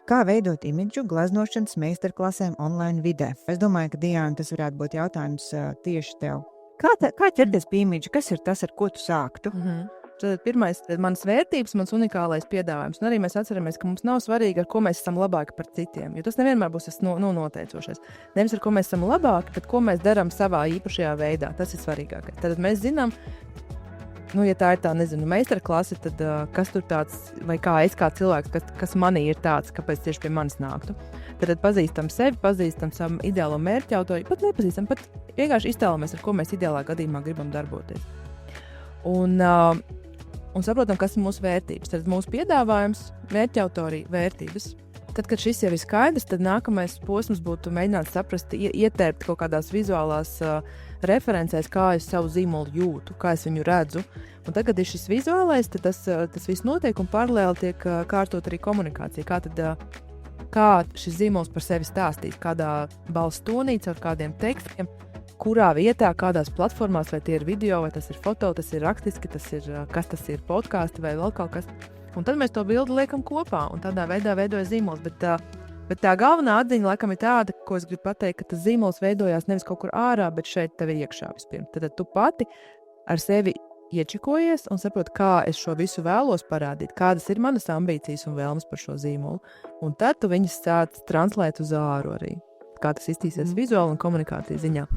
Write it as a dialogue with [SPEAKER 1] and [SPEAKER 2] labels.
[SPEAKER 1] Kā veidot imidžu gleznošanas meistarklasēm online vidē? Es domāju, ka Diāna, tas varētu būt jautājums tieši tev. Kā ķerties pie imidža? Kas ir tas, ar ko tu sāktu?
[SPEAKER 2] Tad pirmais ir manas vērtības, mans unikālais piedāvājums. Un arī mēs atceramies, ka mums nav svarīgi, ar ko mēs esam labāki par citiem. Jo tas nevienmēr būs tas noteicošais. Nevis ar ko mēs esam labāki, bet ko mēs darām savā īpašajā veidā. Tas ir svarīgākais. Tad mēs zinām, ja tā ir tā, meistarklase, tad kas tur tāds, vai kā es kā cilvēks, kas manī ir tāds, kāpēc tieši pie manis nāktu. Tad pazīstam sevi, pazīstam savu ideālo mērķautoju, pat nepazīstam, pat vienkārši iztēlamies, ar ko mēs ideālā gadījumā gribam darboties. Un saprotam, kas ir mūsu vērtības. Tad mūsu piedāvājums, mērķautorija, vērtības. Tad, kad šis jau ir skaidrs, tad nākamais posms būtu mēģināt saprast, ietērpt kaut kādās vizuālās referencēs, kā es savu zīmolu jūtu, kā es viņu redzu. Un tad, kad ir šis vizuālais, tad tas viss notiek un paralēli tiek kārtot arī komunikācija. Kā šis zīmols par sevi stāstīt, kādā balss tonī, ar kādiem tekstiem, kurā vietā, kādās platformās, vai tie ir video, vai tas ir foto, tas ir rakstiski, kas tas ir podkāsti vai vēl kaut kas. Un tad mēs to bildi liekam kopā un tādā veidā veidojas zīmols. Bet tā galvenā atziņa laikam ir tāda, ko es gribu pateikt, ka tas zīmols veidojās nevis kaut kur ārā, bet šeit tev iekšā vispirms. Tad tu pati ar sevi iečikojies un saproti, kā es šo visu vēlos parādīt, kādas ir manas ambīcijas un vēlmes par šo zīmolu. Un tad tu viņas sāc translēt uz āru arī. Kā tas iztīsies vizuāli un komunikācijas ziņā.